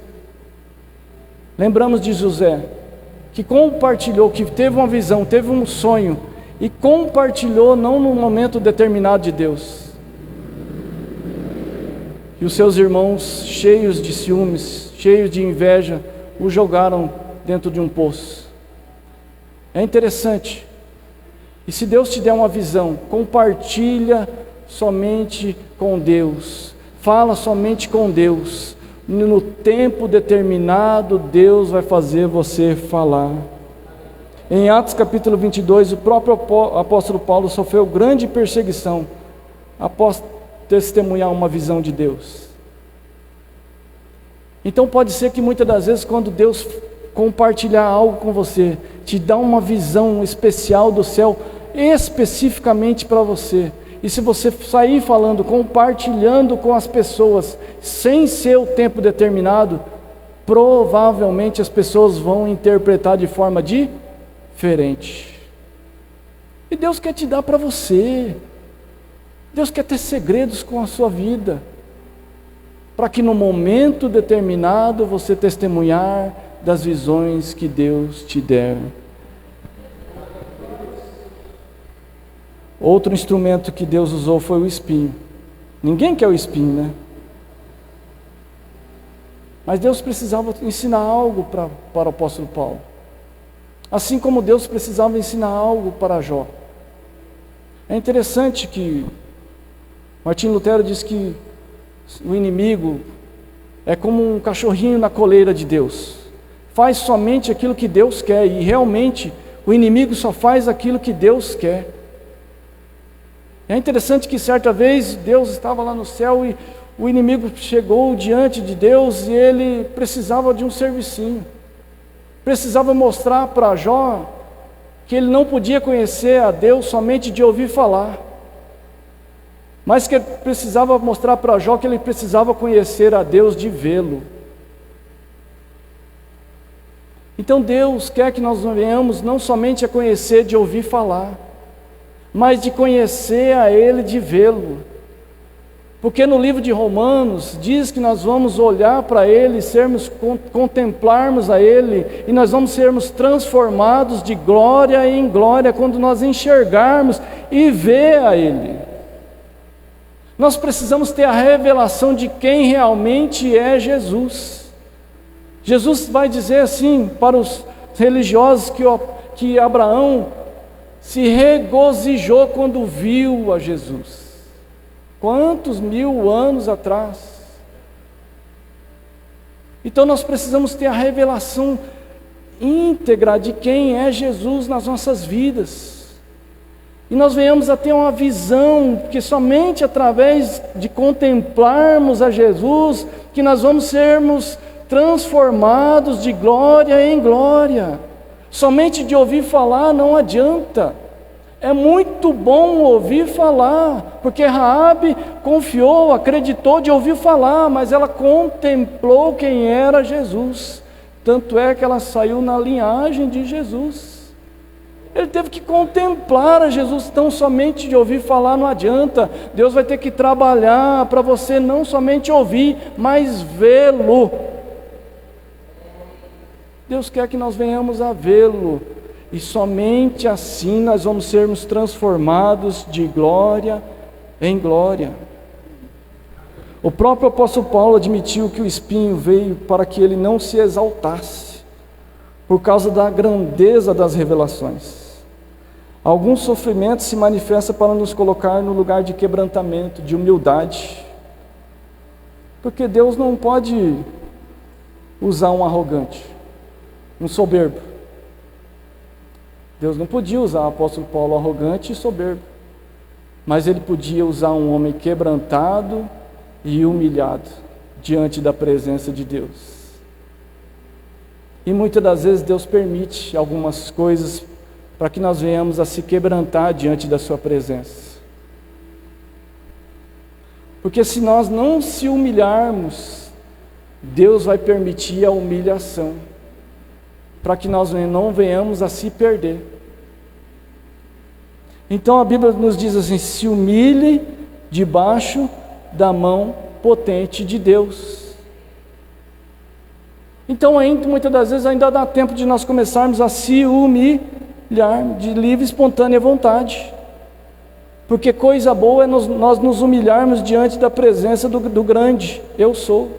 Lembramos de José, que compartilhou, que teve uma visão, teve um sonho, e compartilhou não num momento determinado de Deus. E os seus irmãos, cheios de ciúmes, cheios de inveja, o jogaram dentro de um poço. É interessante. E se Deus te der uma visão, compartilha somente com Deus, fala somente com Deus. No tempo determinado, Deus vai fazer você falar. Em Atos capítulo 22, o próprio apóstolo Paulo sofreu grande perseguição após testemunhar uma visão de Deus. Então pode ser que muitas das vezes, quando Deus compartilhar algo com você, te dá uma visão especial do céu, especificamente para você, e se você sair falando, compartilhando com as pessoas, sem ser o tempo determinado, provavelmente as pessoas vão interpretar de forma diferente. E Deus quer te dar para você. Deus quer ter segredos com a sua vida, para que no momento determinado você testemunhar das visões que Deus te der. Outro instrumento que Deus usou foi o espinho. Ninguém quer o espinho, né? Mas Deus precisava ensinar algo para o apóstolo Paulo, assim como Deus precisava ensinar algo para Jó. É interessante que Martim Lutero diz que o inimigo é como um cachorrinho na coleira de Deus, faz somente aquilo que Deus quer, e realmente o inimigo só faz aquilo que Deus quer. É interessante que certa vez Deus estava lá no céu e o inimigo chegou diante de Deus e ele precisava de um servicinho, precisava mostrar para Jó que ele não podia conhecer a Deus somente de ouvir falar, mas que ele precisava mostrar para Jó que ele precisava conhecer a Deus de vê-lo. Então Deus quer que nós venhamos não somente a conhecer de ouvir falar, mas de conhecer a Ele, de vê-lo. Porque no livro de Romanos diz que nós vamos olhar para Ele, contemplarmos a Ele, e nós vamos sermos transformados de glória em glória quando nós enxergarmos e ver a Ele. Nós precisamos ter a revelação de quem realmente é Jesus. Jesus vai dizer assim para os religiosos que Abraão se regozijou quando viu a Jesus. Quantos 1000 anos atrás? Então nós precisamos ter a revelação íntegra de quem é Jesus nas nossas vidas. E nós venhamos a ter uma visão que somente através de contemplarmos a Jesus, que nós vamos sermos transformados de glória em glória. Somente de ouvir falar não adianta. É muito bom ouvir falar, porque Raabe confiou, acreditou de ouvir falar, mas ela contemplou quem era Jesus. Tanto é que ela saiu na linhagem de Jesus. Ele teve que contemplar a Jesus, tão somente de ouvir falar não adianta. Deus vai ter que trabalhar para você não somente ouvir, mas vê-lo. Deus quer que nós venhamos a vê-lo, e somente assim nós vamos sermos transformados de glória em glória. O próprio apóstolo Paulo admitiu que o espinho veio para que ele não se exaltasse, por causa da grandeza das revelações. Algum sofrimento se manifesta para nos colocar no lugar de quebrantamento, de humildade, porque Deus não pode usar um arrogante, um soberbo. Deus não podia usar o apóstolo Paulo arrogante e soberbo, mas ele podia usar um homem quebrantado e humilhado diante da presença de Deus. E muitas das vezes Deus permite algumas coisas para que nós venhamos a se quebrantar diante da sua presença. Porque se nós não se humilharmos, Deus vai permitir a humilhação, para que nós não venhamos a se perder. Então a Bíblia nos diz assim: se humilhe debaixo da mão potente de Deus. Então muitas das vezes ainda dá tempo de nós começarmos a se humilhar de livre e espontânea vontade, porque coisa boa é nós nos humilharmos diante da presença do grande eu sou.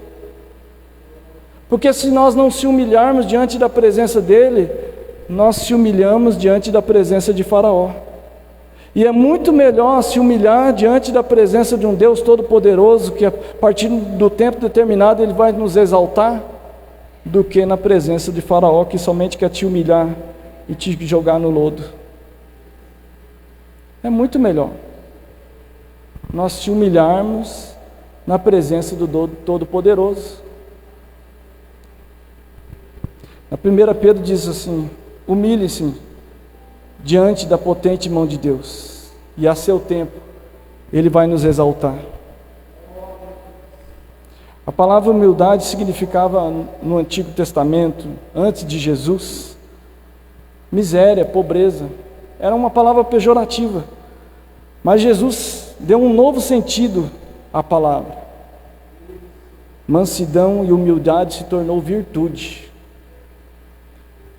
Porque se nós não se humilharmos diante da presença dele, nós se humilhamos diante da presença de Faraó. E é muito melhor se humilhar diante da presença de um Deus Todo-Poderoso, que a partir do tempo determinado ele vai nos exaltar, do que na presença de Faraó, que somente quer te humilhar e te jogar no lodo. É muito melhor nós se humilharmos na presença do Todo-Poderoso. Na 1 Pedro diz assim: humilhe-se diante da potente mão de Deus, e a seu tempo Ele vai nos exaltar. A palavra humildade significava no Antigo Testamento, antes de Jesus, miséria, pobreza. Era uma palavra pejorativa, mas Jesus deu um novo sentido à palavra. Mansidão e humildade se tornou virtude.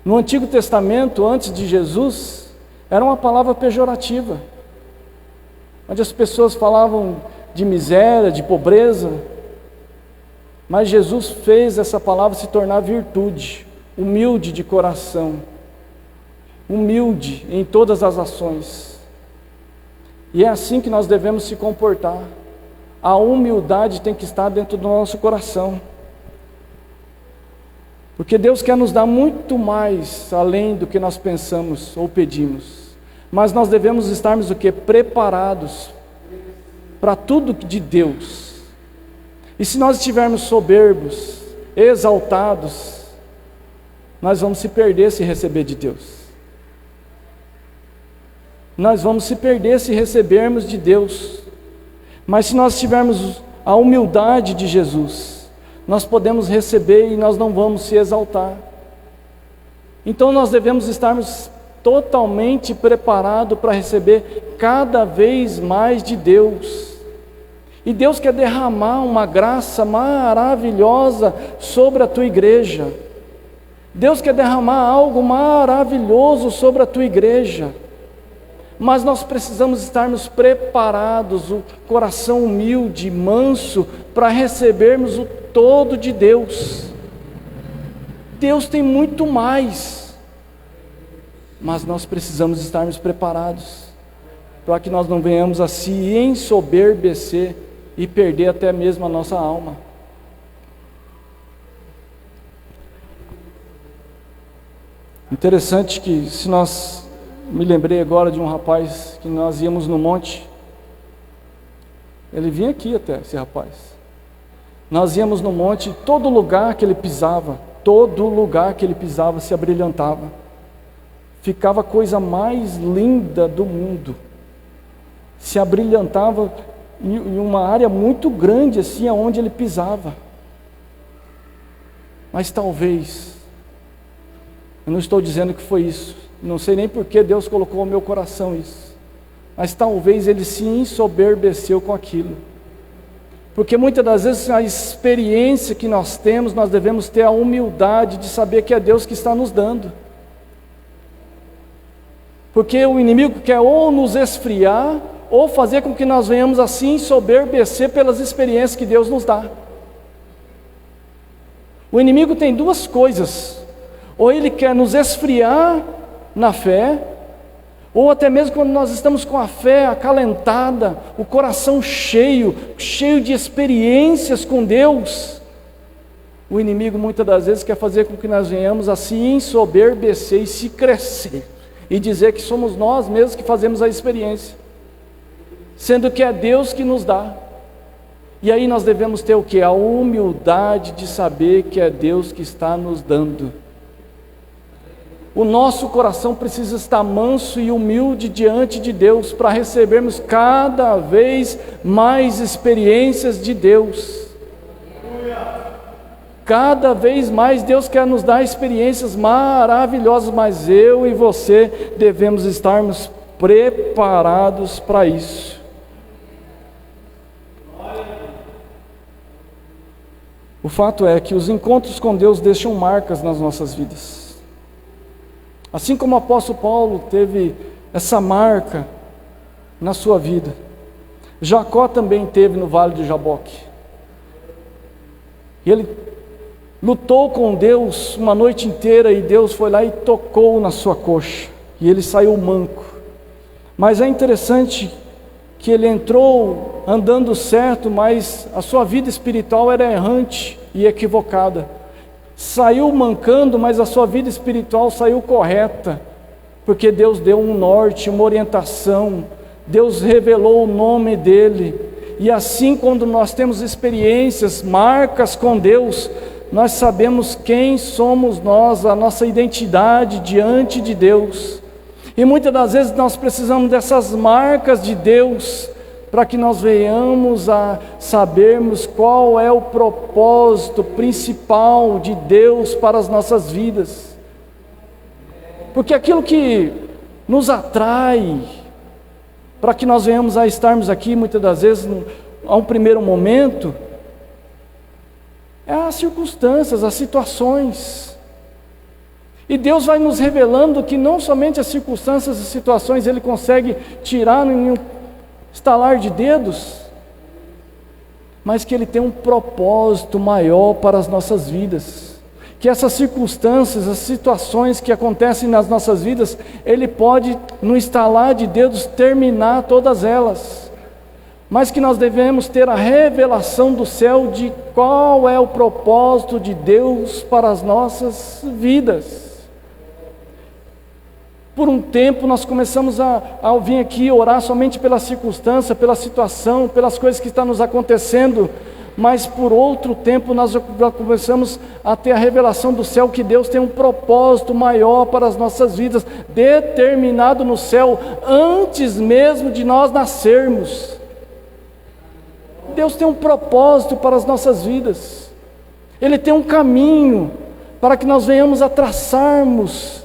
No Antigo Testamento, antes de Jesus, era uma palavra pejorativa, onde as pessoas falavam de miséria, de pobreza, mas Jesus fez essa palavra se tornar virtude, humilde de coração, humilde em todas as ações. E é assim que nós devemos se comportar. A humildade tem que estar dentro do nosso coração. Porque Deus quer nos dar muito mais além do que nós pensamos ou pedimos. Mas nós devemos estarmos o quê? Preparados para tudo de Deus. E se nós estivermos soberbos, exaltados, nós vamos se perder se receber de Deus. Nós vamos se perder se recebermos de Deus. Mas se nós tivermos a humildade de Jesus, nós podemos receber e nós não vamos se exaltar. Então nós devemos estarmos totalmente preparados para receber cada vez mais de Deus. E Deus quer derramar uma graça maravilhosa sobre a tua igreja. Deus quer derramar algo maravilhoso sobre a tua igreja. Mas nós precisamos estarmos preparados, o coração humilde, manso, para recebermos o todo de Deus. Deus tem muito mais, mas nós precisamos estarmos preparados, para que nós não venhamos a se ensoberbecer e perder até mesmo a nossa alma. Interessante que me lembrei agora de um rapaz que nós íamos no monte. Ele vinha aqui até, esse rapaz. Nós íamos no monte, todo lugar que ele pisava se abrilhantava. Ficava a coisa mais linda do mundo. Se abrilhantava em uma área muito grande, assim, aonde ele pisava. Mas talvez, eu não estou dizendo que foi isso, não sei nem por que Deus colocou no meu coração isso, mas talvez ele se ensoberbeceu com aquilo. Porque muitas das vezes a experiência que nós temos, nós devemos ter a humildade de saber que é Deus que está nos dando. Porque o inimigo quer ou nos esfriar, ou fazer com que nós venhamos assim ensoberbecer pelas experiências que Deus nos dá. O inimigo tem duas coisas: ou ele quer nos esfriar na fé, ou até mesmo quando nós estamos com a fé acalentada, o coração cheio de experiências com Deus, o inimigo muitas das vezes quer fazer com que nós venhamos a se ensoberbecer e se crescer, e dizer que somos nós mesmos que fazemos a experiência, sendo que é Deus que nos dá. E aí nós devemos ter o que? A humildade de saber que é Deus que está nos dando. O nosso coração precisa estar manso e humilde diante de Deus, para recebermos cada vez mais experiências de Deus. Cada vez mais Deus quer nos dar experiências maravilhosas, mas eu e você devemos estarmos preparados para isso. O fato é que os encontros com Deus deixam marcas nas nossas vidas. Assim como o apóstolo Paulo teve essa marca na sua vida, Jacó também teve no vale de Jaboque. E ele lutou com Deus uma noite inteira, e Deus foi lá e tocou na sua coxa, e ele saiu manco. Mas é interessante que ele entrou andando certo, mas a sua vida espiritual era errante e equivocada. Saiu mancando, mas a sua vida espiritual saiu correta, porque Deus deu um norte, uma orientação, Deus revelou o nome dele. E assim, quando nós temos experiências, marcas com Deus, nós sabemos quem somos nós, a nossa identidade diante de Deus. E muitas das vezes nós precisamos dessas marcas de Deus, para que nós venhamos a sabermos qual é o propósito principal de Deus para as nossas vidas. Porque aquilo que nos atrai, para que nós venhamos a estarmos aqui, muitas das vezes, a um primeiro momento, é as circunstâncias, as situações. E Deus vai nos revelando que não somente as circunstâncias e situações Ele consegue tirar em um estalar de dedos, mas que Ele tem um propósito maior para as nossas vidas, que essas circunstâncias, as situações que acontecem nas nossas vidas, Ele pode, no estalar de dedos, terminar todas elas, mas que nós devemos ter a revelação do céu de qual é o propósito de Deus para as nossas vidas. Por um tempo nós começamos a vir aqui orar somente pela circunstância, pela situação, pelas coisas que estão nos acontecendo, mas por outro tempo nós já começamos a ter a revelação do céu, que Deus tem um propósito maior para as nossas vidas, determinado no céu, antes mesmo de nós nascermos. Deus tem um propósito para as nossas vidas, Ele tem um caminho para que nós venhamos a traçarmos,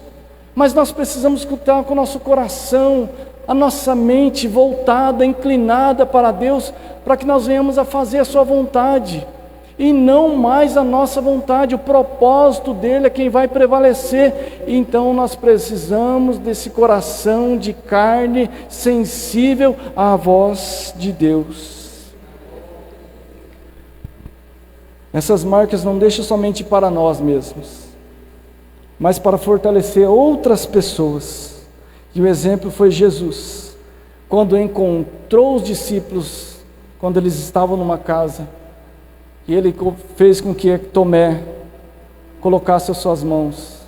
mas nós precisamos escutar com o nosso coração, a nossa mente voltada, inclinada para Deus, para que nós venhamos a fazer a sua vontade, e não mais a nossa vontade. O propósito dele é quem vai prevalecer. Então nós precisamos desse coração de carne, sensível à voz de Deus. Essas marcas não deixam somente para nós mesmos, mas para fortalecer outras pessoas. E o exemplo foi Jesus, quando encontrou os discípulos, quando eles estavam numa casa, e Ele fez com que Tomé colocasse as suas mãos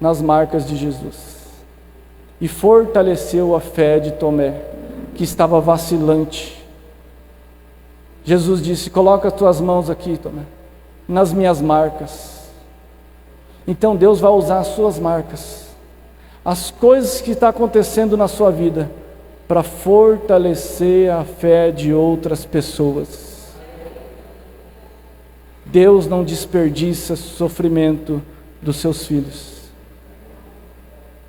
nas marcas de Jesus, e fortaleceu a fé de Tomé, que estava vacilante. Jesus disse: coloca as tuas mãos aqui, Tomé, nas minhas marcas. Então Deus vai usar as suas marcas, as coisas que estão acontecendo na sua vida, para fortalecer a fé de outras pessoas. Deus não desperdiça sofrimento dos seus filhos.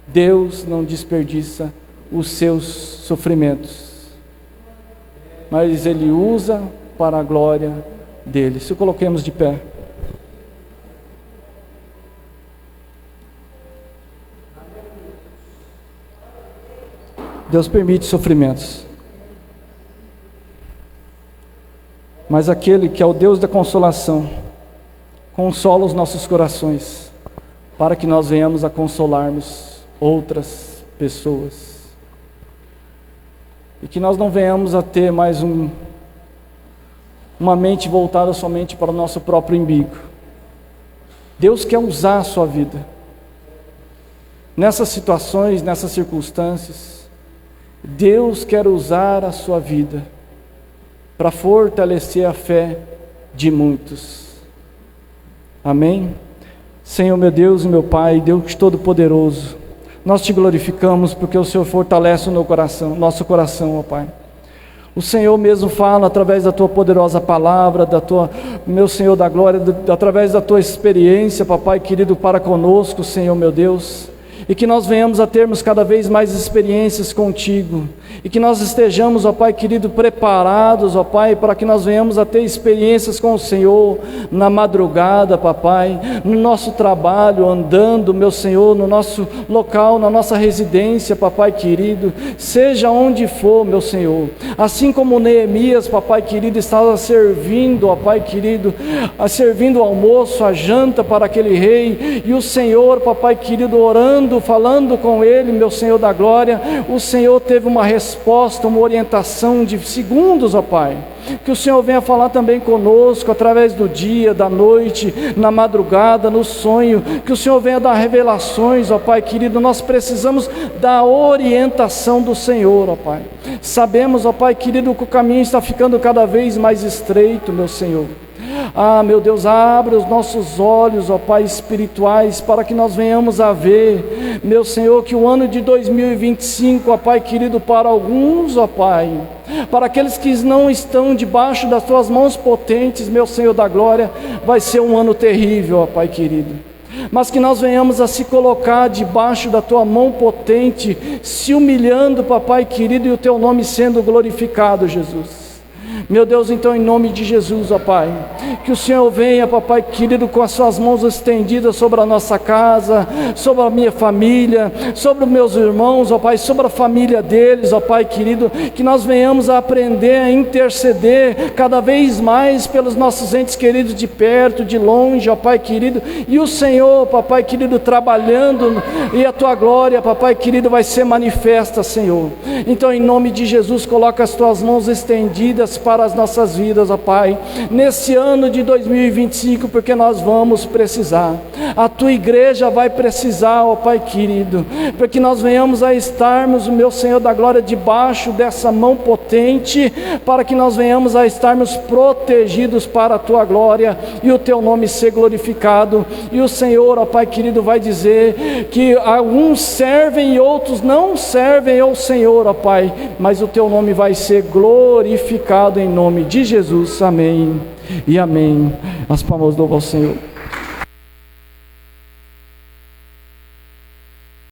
Deus não desperdiça os seus sofrimentos, mas Ele usa para a glória dele. Se coloquemos de pé. Deus permite sofrimentos, mas aquele que é o Deus da consolação consola os nossos corações, para que nós venhamos a consolarmos outras pessoas, e que nós não venhamos a ter mais uma mente voltada somente para o nosso próprio umbigo. Deus quer usar a sua vida nessas situações, nessas circunstâncias. Deus quer usar a sua vida para fortalecer a fé de muitos. Amém? Senhor meu Deus e meu Pai, Deus Todo-Poderoso, nós te glorificamos porque o Senhor fortalece o nosso coração, ó Pai. O Senhor mesmo fala através da tua poderosa palavra, meu Senhor da glória, através da tua experiência, papai querido, para conosco, Senhor meu Deus. E que nós venhamos a termos cada vez mais experiências contigo, e que nós estejamos, ó Pai querido, preparados, ó Pai, para que nós venhamos a ter experiências com o Senhor na madrugada, papai, no nosso trabalho, andando, meu Senhor, no nosso local, na nossa residência, papai querido, seja onde for, meu Senhor. Assim como Neemias, papai querido, estava servindo, ó Pai querido, servindo o almoço, a janta para aquele rei, e o Senhor, papai querido, orando, falando com ele, meu Senhor da glória, o Senhor teve uma resposta, uma orientação de segundos, ó Pai. Que o Senhor venha falar também conosco, através do dia, da noite, na madrugada, no sonho, que o Senhor venha dar revelações, ó Pai querido. Nós precisamos da orientação do Senhor, ó Pai. Sabemos, ó Pai querido, que o caminho está ficando cada vez mais estreito, meu Senhor. Ah, meu Deus, abre os nossos olhos, ó Pai, espirituais, para que nós venhamos a ver, meu Senhor, que o ano de 2025, ó Pai querido, para alguns, ó Pai, para aqueles que não estão debaixo das tuas mãos potentes, meu Senhor da glória, vai ser um ano terrível, ó Pai querido. Mas que nós venhamos a se colocar debaixo da tua mão potente, se humilhando, papai querido, e o teu nome sendo glorificado, Jesus. Meu Deus, então em nome de Jesus, ó Pai, que o Senhor venha, papai querido, com as suas mãos estendidas sobre a nossa casa, sobre a minha família, sobre os meus irmãos, ó Pai, sobre a família deles, ó Pai querido, que nós venhamos a aprender a interceder cada vez mais pelos nossos entes queridos de perto, de longe, ó Pai querido, e o Senhor, papai querido, trabalhando, e a tua glória, papai querido, vai ser manifesta, Senhor. Então em nome de Jesus, coloca as tuas mãos estendidas para as nossas vidas, ó Pai, nesse ano de 2025, porque nós vamos precisar, a tua igreja vai precisar, ó Pai querido, para que nós venhamos a estarmos, meu Senhor da glória, debaixo dessa mão potente, para que nós venhamos a estarmos protegidos para a tua glória, e o teu nome ser glorificado. E o Senhor, ó Pai querido, vai dizer que alguns servem e outros não servem ao Senhor, ó Pai, mas o teu nome vai ser glorificado em nome de Jesus, amém e amém. As palmas louvam ao Senhor.